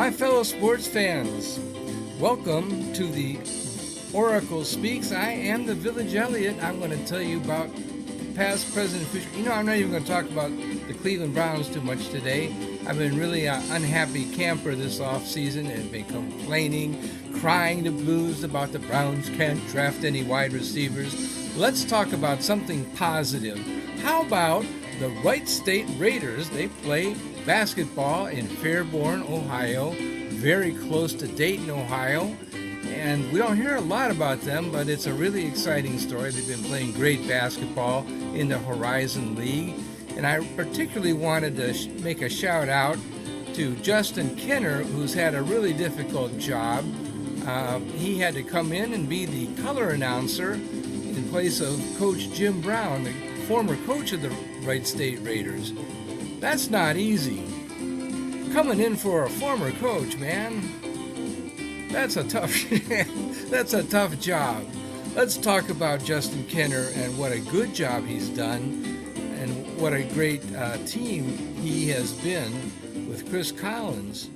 My fellow sports fans, welcome to the Oracle Speaks. I am the Village Elliot. I'm going to tell you about past, present, future. I'm not even going to talk about the Cleveland Browns too much today. I've been really an unhappy camper this off season and been complaining, crying the blues about the Browns can't draft any wide receivers. Let's talk about something positive. How about the Wright State Raiders? They play basketball in Fairborn, Ohio, very close to Dayton, Ohio. And we don't hear a lot about them, but it's a really exciting story. They've been playing great basketball in the Horizon League. And I particularly wanted to make a shout out to Justin Kenner, who's had a really difficult job. He had to come in and be the color announcer in place of Coach Jim Brown, the former coach of the Wright State Raiders. That's not easy. Coming in for a former coach, man. That's a tough job. Let's talk about Justin Kenner and what a good job he's done and what a great team he has been with Chris Collins.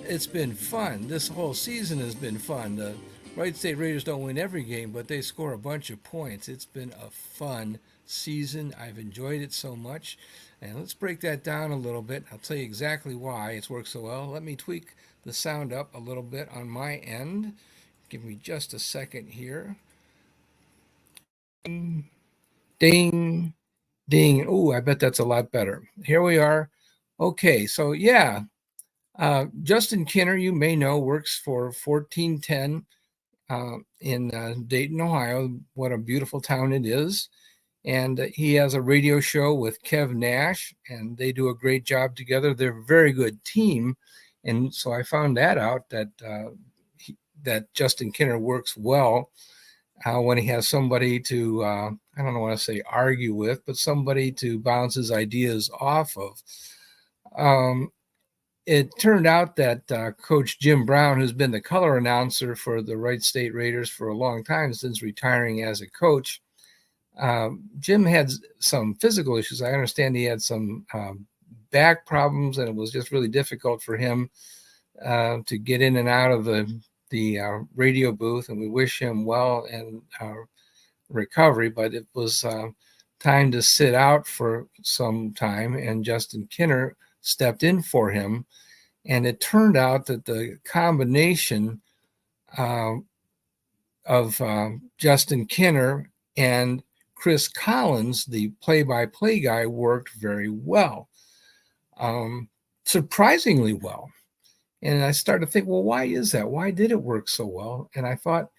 It's been fun. This whole season has been fun. The Wright State Raiders don't win every game, but they score a bunch of points. It's been a fun season. I've enjoyed it so much. And let's break that down a little bit. I'll tell you exactly why it's worked so well. Let me tweak the sound up a little bit on my end. Give me just a second here. Ding, ding, ding. Oh, I bet that's a lot better. Here we are. Okay, so yeah, Justin Kinner, you may know, works for 1410 in Dayton, Ohio. What a beautiful town it is. And he has a radio show with Kev Nash, and they do a great job together. They're a very good team. And so I found that out that Justin Kinner works well when he has somebody to, I don't want to say argue with, but somebody to bounce his ideas off of. It turned out that Coach Jim Brown, who's been the color announcer for the Wright State Raiders for a long time since retiring as a coach, Jim had some physical issues. I understand he had some back problems, and it was just really difficult for him to get in and out of the radio booth. And we wish him well and recovery. But it was time to sit out for some time, and Justin Kinner stepped in for him. And it turned out that the combination of Justin Kinner and Chris Collins, the play-by-play guy, worked very well, surprisingly well. And I started to think, well, why is that? Why did it work so well? And I thought,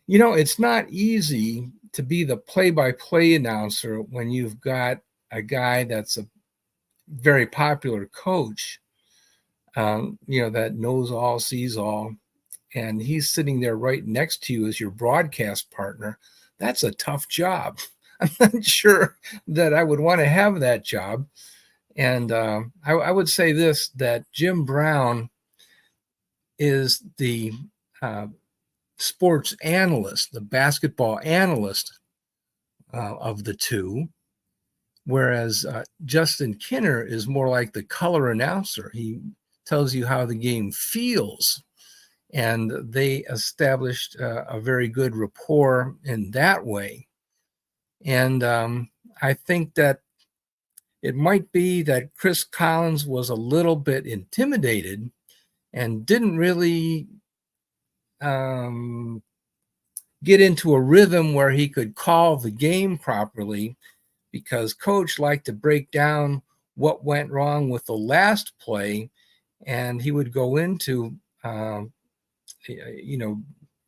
it's not easy to be the play-by-play announcer when you've got a guy that's a very popular coach, that knows all, sees all, and he's sitting there right next to you as your broadcast partner. That's a tough job. I'm not sure that I would want to have that job. And I would say this, that Jim Brown is the sports analyst, the basketball analyst of the two, whereas Justin Kinner is more like the color announcer. He tells you how the game feels. And they established a very good rapport in that way. And I think that it might be that Chris Collins was a little bit intimidated and didn't really get into a rhythm where he could call the game properly, because Coach liked to break down what went wrong with the last play, and he would go into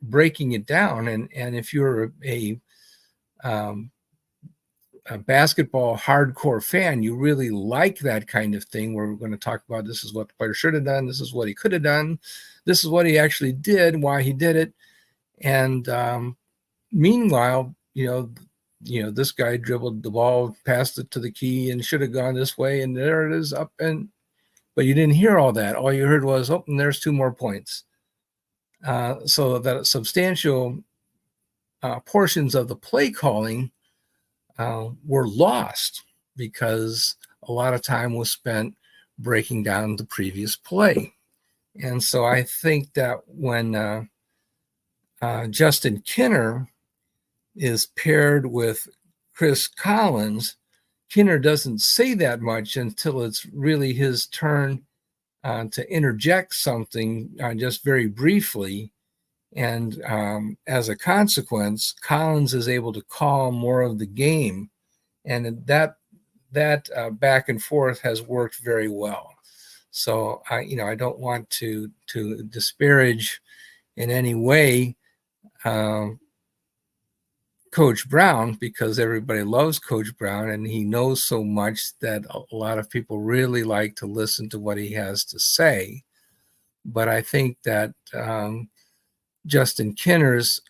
breaking it down. And if you're a basketball hardcore fan, you really like that kind of thing where we're going to talk about, this is what the player should have done, this is what he could have done, this is what he actually did, why he did it. And meanwhile, this guy dribbled the ball, passed it to the key, and should have gone this way, and there it is up. But you didn't hear all that. All you heard was, oh, and there's 2 more points. So that substantial portions of the play calling were lost because a lot of time was spent breaking down the previous play. And so I think that when Justin Kinner is paired with Chris Collins, Kinner doesn't say that much until it's really his turn to interject something just very briefly. And as a consequence, Collins is able to call more of the game. And that back and forth has worked very well. So I don't want to disparage in any way Coach Brown, because everybody loves Coach Brown and he knows so much that a lot of people really like to listen to what he has to say. But I think that Justin Kinner's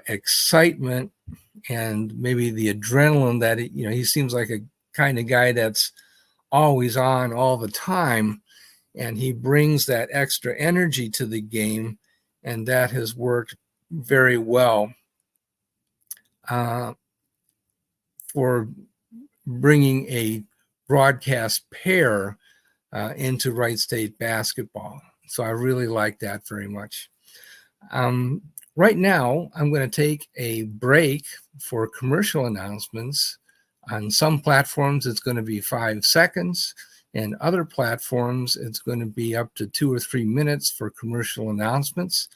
excitement and maybe the adrenaline that he seems like a kind of guy that's always on all the time, and he brings that extra energy to the game, and that has worked very well for bringing a broadcast pair into Wright State basketball. So I really like that very much. Right now, I'm going to take a break for commercial announcements. On some platforms, it's going to be 5 seconds. And other platforms, it's going to be up to 2 or 3 minutes for commercial announcements.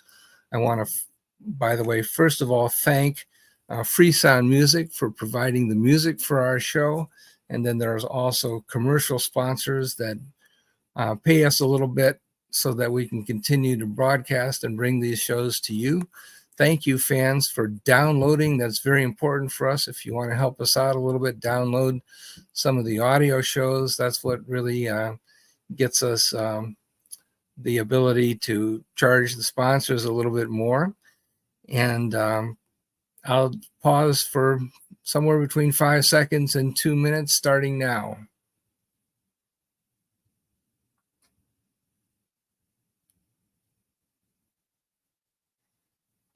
I want to, by the way, first of all, thank Free Sound Music for providing the music for our show. And then there's also commercial sponsors that pay us a little bit so that we can continue to broadcast and bring these shows to you. Thank you, fans, for downloading. That's very important for us. If you want to help us out a little bit, download some of the audio shows. That's what really gets us the ability to charge the sponsors a little bit more. And I'll pause for somewhere between 5 seconds and 2 minutes starting now.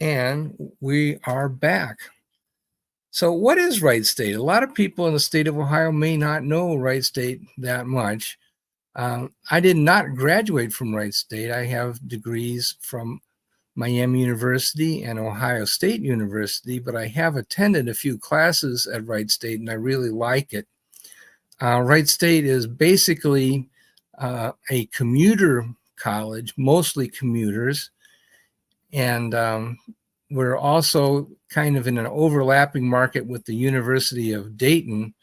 And we are back. So what is Wright State? A lot of people in the state of Ohio may not know Wright State that much. I did not graduate from Wright State. I have degrees from Miami University and Ohio State University, but I have attended a few classes at Wright State, and I really like it. Wright State is basically a commuter college, mostly commuters, and we're also kind of in an overlapping market with the University of Dayton,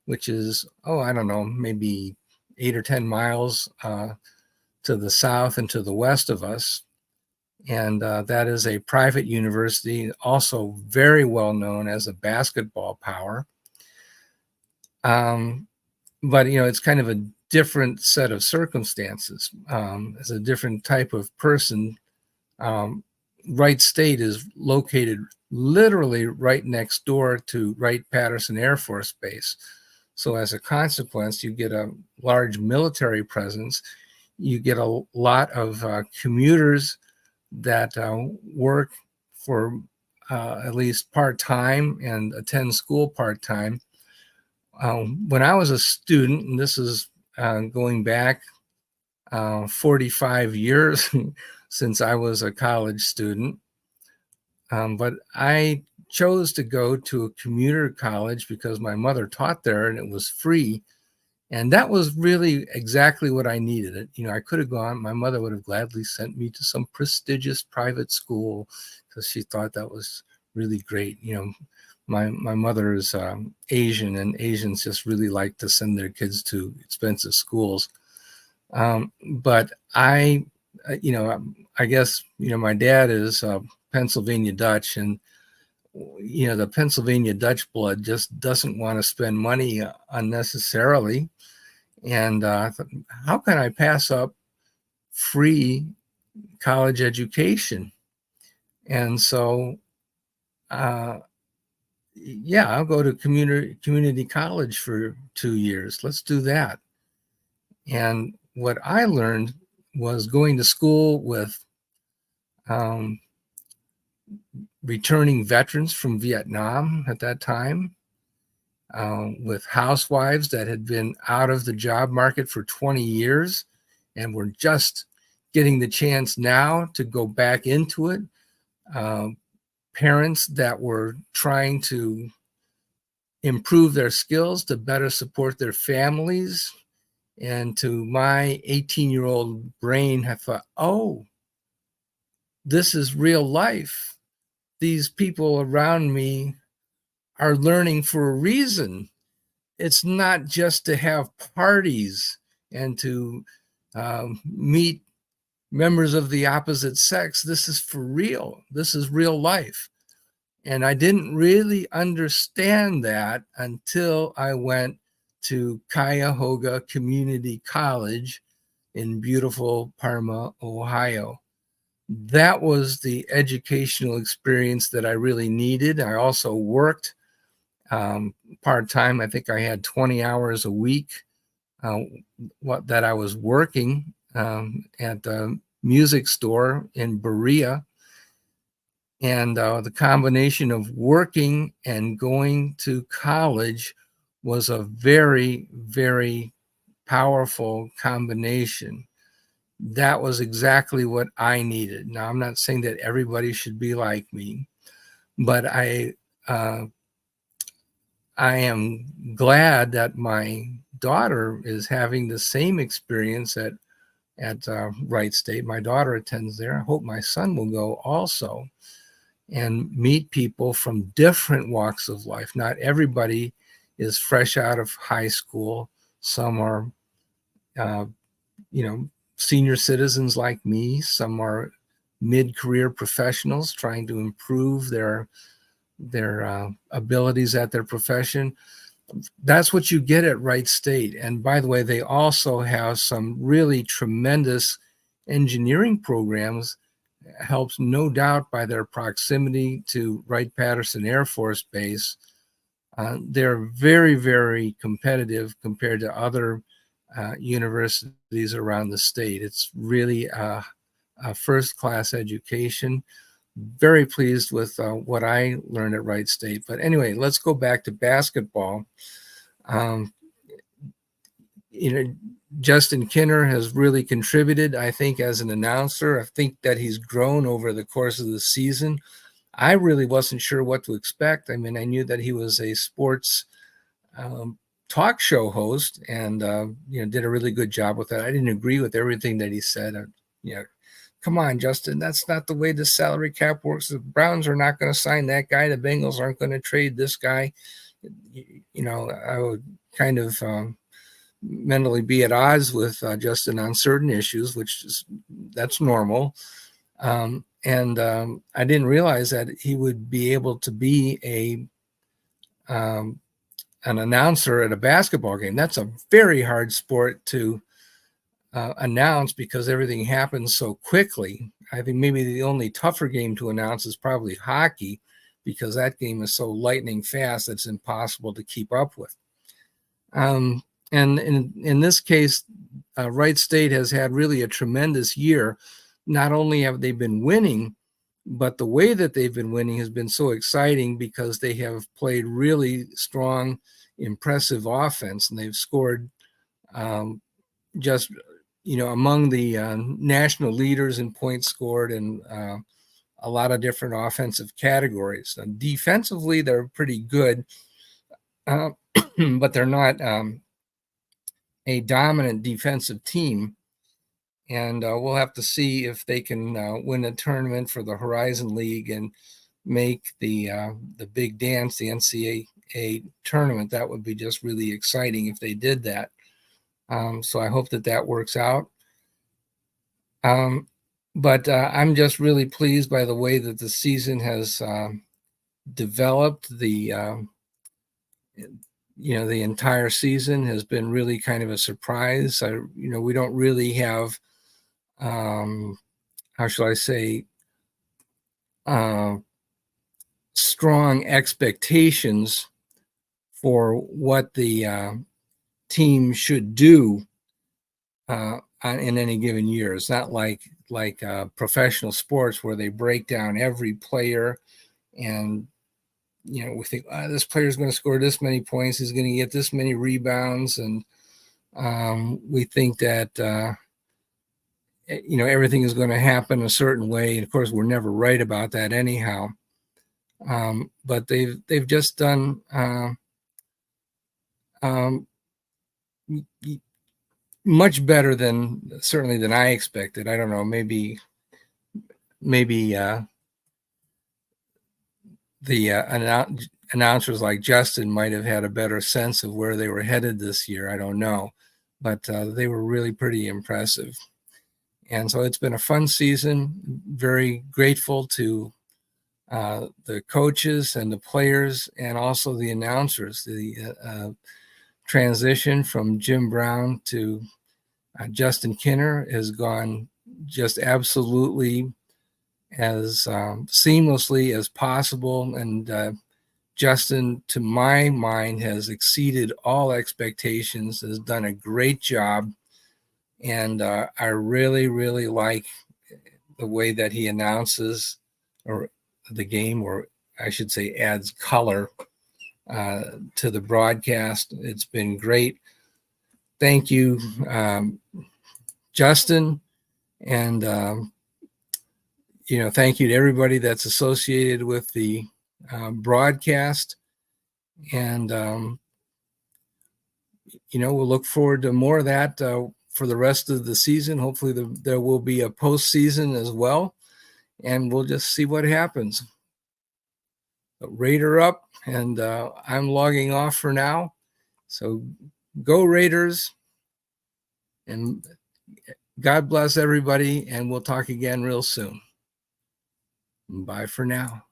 which is, maybe 8 or 10 miles to the south and to the west of us. And that is a private university, also very well known as a basketball power. But, it's kind of a different set of circumstances. As a different type of person, Wright State is located literally right next door to Wright-Patterson Air Force Base. So as a consequence, you get a large military presence. You get a lot of commuters that work for at least part-time and attend school part-time. When I was a student, and this is going back 45 years since I was a college student, but I chose to go to a commuter college because my mother taught there and it was free. And that was really exactly what I needed. I could have gone, my mother would have gladly sent me to some prestigious private school because she thought that was really great. My mother is Asian, and Asians just really like to send their kids to expensive schools. But I guess, my dad is Pennsylvania Dutch, and the Pennsylvania Dutch blood just doesn't want to spend money unnecessarily. And how can I pass up free college education? And so, I'll go to community college for 2 years. Let's do that. And what I learned was going to school with returning veterans from Vietnam at that time, with housewives that had been out of the job market for 20 years. and we're just getting the chance now to go back into it. Parents that were trying to improve their skills to better support their families. And to my 18-year-old brain, I thought, oh, this is real life. These people around me are learning for a reason. It's not just to have parties and to meet members of the opposite sex. This is for real. This is real life. And I didn't really understand that until I went to Cuyahoga Community College in beautiful Parma, Ohio. That was the educational experience that I really needed. I also worked part-time. I think I had 20 hours a week that I was working at the music store in Berea. And the combination of working and going to college was a very, very powerful combination. That was exactly what I needed. Now, I'm not saying that everybody should be like me, but I am glad that my daughter is having the same experience at Wright State. My daughter attends there. I hope my son will go also and meet people from different walks of life. Not everybody is fresh out of high school. Some are, senior citizens like me. Some are mid-career professionals trying to improve their abilities at their profession. That's what you get at Wright State. And by the way, they also have some really tremendous engineering programs, helps no doubt by their proximity to Wright-Patterson Air Force Base. They're very, very competitive compared to other universities around the state. It's really a first-class education. Very pleased with what I learned at Wright State. But anyway, let's go back to basketball. Justin Kinner has really contributed, I think, as an announcer. I think that he's grown over the course of the season. I really wasn't sure what to expect. I mean, I knew that he was a sports talk show host and, did a really good job with that. I didn't agree with everything that he said. Come on, Justin, that's not the way the salary cap works. The Browns are not going to sign that guy. The Bengals aren't going to trade this guy. I would kind of mentally be at odds with Justin on certain issues, that's normal. I didn't realize that he would be able to be an announcer at a basketball game. That's a very hard sport to announce because everything happens so quickly. I think maybe the only tougher game to announce is probably hockey, because that game is so lightning fast it's impossible to keep up with. And in this case, Wright State has had really a tremendous year. Not only have they been winning, but the way that they've been winning has been so exciting because they have played really strong, impressive offense, and they've scored among the national leaders in points scored and a lot of different offensive categories. And defensively, they're pretty good, but they're not a dominant defensive team. And we'll have to see if they can win a tournament for the Horizon League and make the big dance, the NCAA tournament. That would be just really exciting if they did that. So I hope that works out. But I'm just really pleased by the way that the season has developed. The entire season has been really kind of a surprise. We don't really have, how shall I say, strong expectations for what the team should do in any given year. It's not like professional sports where they break down every player and we think this player is going to score this many points, he's going to get this many rebounds, and we think that everything is going to happen a certain way. Of course, we're never right about that anyhow. But they've just done um, much better certainly than I expected. I don't know, maybe the announcers like Justin might have had a better sense of where they were headed this year. I don't know, but they were really pretty impressive. And so it's been a fun season. Very grateful to the coaches and the players and also the announcers. The transition from Jim Brown to Justin Kinner has gone just absolutely as seamlessly as possible. And Justin, to my mind, has exceeded all expectations, has done a great job. And I really, really like the way that he announces or the game, or I should say adds color to the broadcast. It's been great. Thank you, Justin. And, thank you to everybody that's associated with the broadcast. And, we'll look forward to more of that for the rest of the season. Hopefully there will be a postseason as well. And we'll just see what happens. But Raider up, and I'm logging off for now. So go Raiders, and God bless everybody, and we'll talk again real soon. Bye for now.